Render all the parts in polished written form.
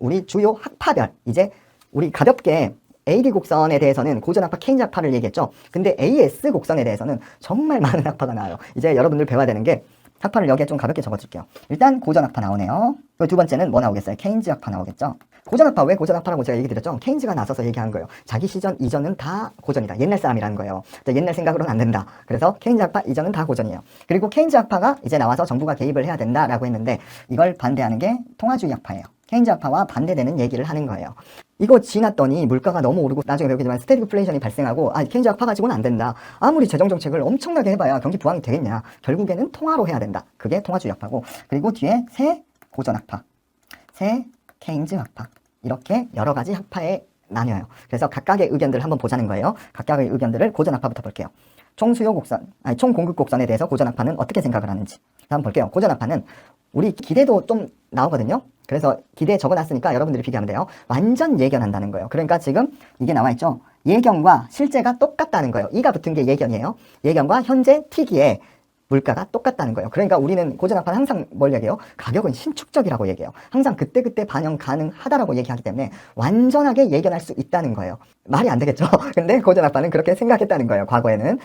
우리 주요 학파별, 이제 우리 가볍게 AD 곡선에 대해서는 고전학파, 케인즈 학파를 얘기했죠. 근데 AS 곡선에 대해서는 정말 많은 학파가 나와요. 이제 여러분들 배워야 되는 게 학파를 여기에 좀 가볍게 적어줄게요. 일단 고전학파 나오네요. 두 번째는 뭐 나오겠어요? 케인즈 학파 나오겠죠. 고전학파, 왜 고전학파라고 제가 얘기 드렸죠? 케인즈가 나서서 얘기한 거예요. 자기 시전 이전은 다 고전이다. 옛날 사람이라는 거예요. 옛날 생각으로는 안 된다. 그래서 케인즈 학파 이전은 다 고전이에요. 그리고 케인즈 학파가 이제 나와서 정부가 개입을 해야 된다라고 했는데 이걸 반대하는 게 통화주의 학파예요. 케인즈 학파와 반대되는 얘기를 하는 거예요. 이거 지났더니 물가가 너무 오르고 나중에 배우겠지만 스태그플레이션이 발생하고 케인즈 학파 가지고는 안 된다. 아무리 재정정책을 엄청나게 해봐야 경기 부양이 되겠냐. 결국에는 통화로 해야 된다. 그게 통화주의 학파고, 그리고 뒤에 새 고전학파, 새 케인즈 학파, 이렇게 여러 가지 학파에 나뉘어요. 그래서 각각의 의견들을 한번 보자는 거예요. 각각의 의견들을 고전학파부터 볼게요. 총수요 곡선, 총공급 곡선에 대해서 고전학파는 어떻게 생각을 하는지 한번 볼게요. 고전학파는 우리 기대도 좀 나오거든요. 그래서 기대에 적어놨으니까 여러분들이 비교하면 돼요. 완전 예견한다는 거예요. 그러니까 지금 이게 나와있죠. 예견과 실제가 똑같다는 거예요. 이가 붙은 게 예견이에요. 예견과 현재 T기에 물가가 똑같다는 거예요. 그러니까 우리는 고전학파는 항상 뭘 얘기해요? 가격은 신축적이라고 얘기해요. 항상 그때그때 반영 가능하다라고 얘기하기 때문에 완전하게 예견할 수 있다는 거예요. 말이 안 되겠죠? 근데 고전학파는 그렇게 생각했다는 거예요. 과거에는.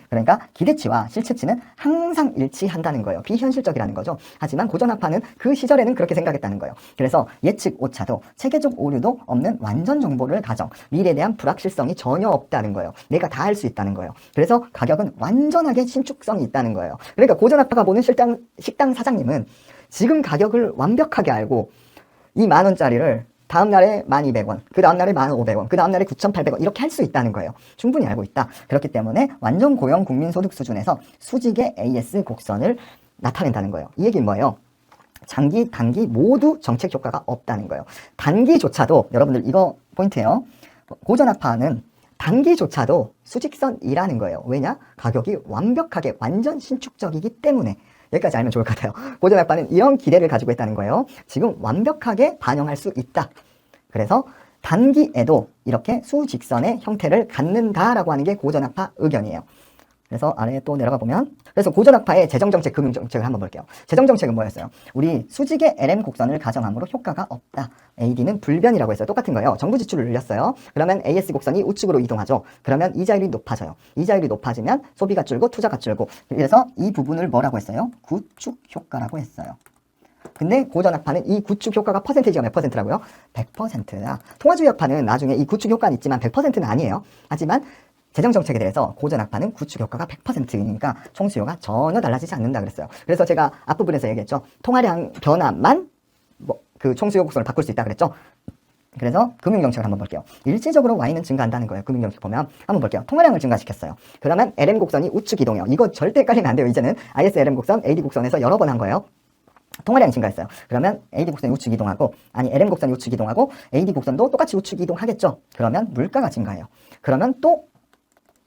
그러니까 기대치와 실체치는 항상 일치한다는 거예요. 비현실적이라는 거죠. 하지만 고전학파는 그 시절에는 그렇게 생각했다는 거예요. 그래서 예측 오차도 체계적 오류도 없는 완전 정보를 가정, 미래에 대한 불확실성이 전혀 없다는 거예요. 내가 다 할 수 있다는 거예요. 그래서 가격은 완전하게 신축성이 있다는 거예요. 그러니까 고전학파가 보는 식당 사장님은 지금 가격을 완벽하게 알고 이 10,000원짜리를 다음날에 1200원, 그 다음날에 1500원, 그 다음날에 9800원 이렇게 할 수 있다는 거예요. 충분히 알고 있다. 그렇기 때문에 완전 고용 국민소득 수준에서 수직의 AS 곡선을 나타낸다는 거예요. 이 얘기는 뭐예요? 장기, 단기 모두 정책 효과가 없다는 거예요. 단기조차도, 여러분들 이거 포인트예요. 고전학파는 단기조차도 수직선이라는 거예요. 왜냐? 가격이 완벽하게 완전 신축적이기 때문에. 여기까지 알면 좋을 것 같아요. 고전학파는 이런 기대를 가지고 있다는 거예요. 지금 완벽하게 반영할 수 있다. 그래서 단기에도 이렇게 수직선의 형태를 갖는다라고 하는 게 고전학파 의견이에요. 그래서 아래에 또 내려가 보면, 그래서 고전학파의 재정정책, 금융정책을 한번 볼게요. 재정정책은 뭐였어요? 우리 수직의 LM 곡선을 가정함으로 효과가 없다. AD는 불변이라고 했어요. 똑같은 거예요. 정부 지출을 늘렸어요. 그러면 AS 곡선이 우측으로 이동하죠. 그러면 이자율이 높아져요. 이자율이 높아지면 소비가 줄고 투자가 줄고, 그래서 이 부분을 뭐라고 했어요? 구축 효과라고 했어요. 근데 고전학파는 이 구축 효과가 퍼센테이지가 몇 퍼센트라고요? 100%다. 통화주의 학파는 나중에 이 구축 효과는 있지만 100%는 아니에요. 하지만 재정정책에 대해서 고전학파는 구축 효과가 100%이니까 총수요가 전혀 달라지지 않는다 그랬어요. 그래서 제가 앞부분에서 얘기했죠. 통화량 변화만 그 총수요 곡선을 바꿀 수 있다 그랬죠. 그래서 금융정책을 한번 볼게요. 일시적으로 Y는 증가한다는 거예요. 금융정책 보면 한번 볼게요. 통화량을 증가시켰어요. 그러면 LM 곡선이 우측 이동해요. 이거 절대 헷갈리면 안 돼요. 이제는 IS LM 곡선, AD 곡선에서 여러 번 한 거예요. 통화량이 증가했어요. 그러면 AD 곡선이 우측 이동하고, LM 곡선이 우측 이동하고 AD 곡선도 똑같이 우측 이동하겠죠. 그러면 물가가 증가해요. 그러면 또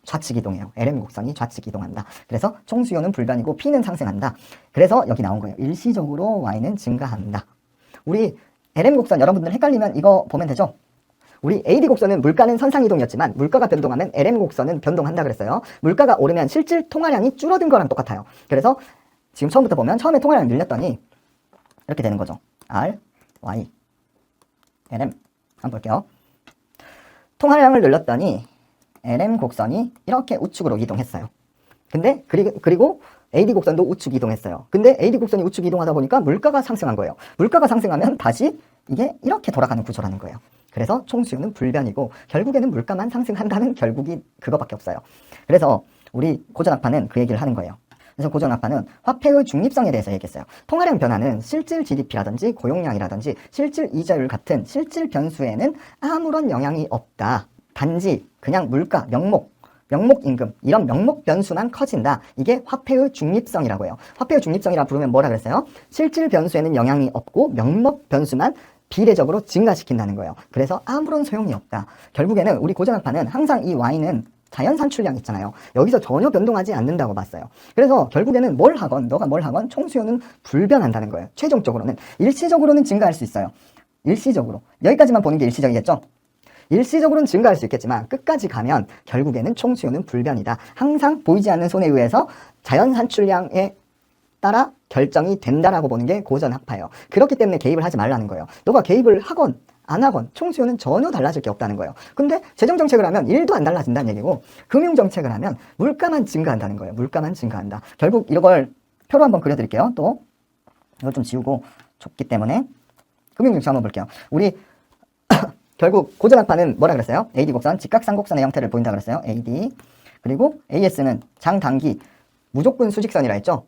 좌측 이동해요. LM 곡선이 좌측 이동한다. 그래서 총수요는 불변이고 P는 상승한다. 그래서 여기 나온 거예요. 일시적으로 Y는 증가한다. 우리 LM 곡선 여러분들 헷갈리면 이거 보면 되죠. 우리 AD 곡선은 물가는 선상이동이었지만 물가가 변동하면 LM 곡선은 변동한다 그랬어요. 물가가 오르면 실질 통화량이 줄어든 거랑 똑같아요. 그래서 지금 처음부터 보면 처음에 통화량을 늘렸더니 이렇게 되는 거죠. R, Y, LM 한번 볼게요. 통화량을 늘렸더니 LM 곡선이 이렇게 우측으로 이동했어요. 근데 그리고 AD 곡선도 우측 이동했어요. 근데 AD 곡선이 우측 이동하다 보니까 물가가 상승한 거예요. 물가가 상승하면 다시 이게 이렇게 돌아가는 구조라는 거예요. 그래서 총수요는 불변이고 결국에는 물가만 상승한다는 결국이 그거밖에 없어요. 그래서 우리 고전학파는 그 얘기를 하는 거예요. 그래서 고전학파는 화폐의 중립성에 대해서 얘기했어요. 통화량 변화는 실질 GDP라든지 고용량이라든지 실질 이자율 같은 실질 변수에는 아무런 영향이 없다. 단지 그냥 물가, 명목 임금 이런 명목 변수만 커진다. 이게 화폐의 중립성이라고 해요. 화폐의 중립성이라 부르면 뭐라 그랬어요? 실질 변수에는 영향이 없고 명목 변수만 비례적으로 증가시킨다는 거예요. 그래서 아무런 소용이 없다. 결국에는 우리 고전학파는 항상 이 Y는 자연 산출량 있잖아요. 여기서 전혀 변동하지 않는다고 봤어요. 그래서 결국에는 뭘 하건 너가 뭘 하건 총수요는 불변한다는 거예요. 최종적으로는. 일시적으로는 증가할 수 있어요. 일시적으로. 여기까지만 보는 게 일시적이겠죠? 일시적으로는 증가할 수 있겠지만 끝까지 가면 결국에는 총수요는 불변이다. 항상 보이지 않는 손에 의해서 자연 산출량에 따라 결정이 된다라고 보는 게 고전학파예요. 그렇기 때문에 개입을 하지 말라는 거예요. 너가 개입을 하건 안 하건 총수요는 전혀 달라질 게 없다는 거예요. 근데 재정정책을 하면 1도 안 달라진다는 얘기고, 금융정책을 하면 물가만 증가한다는 거예요. 물가만 증가한다. 결국 이걸 표로 한번 그려드릴게요. 또 이걸 좀 지우고 좁기 때문에 금융정책 한번 볼게요. 우리 결국 고전학파는 뭐라 그랬어요? AD 곡선, 직각쌍곡선의 형태를 보인다 그랬어요. AD. 그리고 AS는 장단기 무조건 수직선이라 했죠.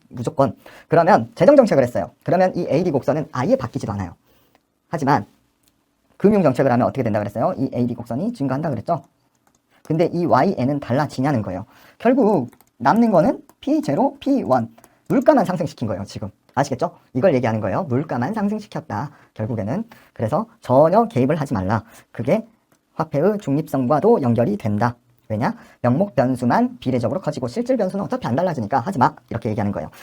무조건. 그러면 재정정책을 했어요. 그러면 이 AD 곡선은 아예 바뀌지도 않아요. 하지만 금융정책을 하면 어떻게 된다 그랬어요? 이 AD 곡선이 증가한다 그랬죠. 근데 이 YN은 달라지냐는 거예요. 결국 남는 거는 P0, P1. 물가만 상승시킨 거예요, 지금. 아시겠죠? 이걸 얘기하는 거예요. 물가만 상승시켰다. 결국에는. 그래서 전혀 개입을 하지 말라. 그게 화폐의 중립성과도 연결이 된다. 왜냐? 명목 변수만 비례적으로 커지고 실질 변수는 어차피 안 달라지니까 하지 마. 이렇게 얘기하는 거예요.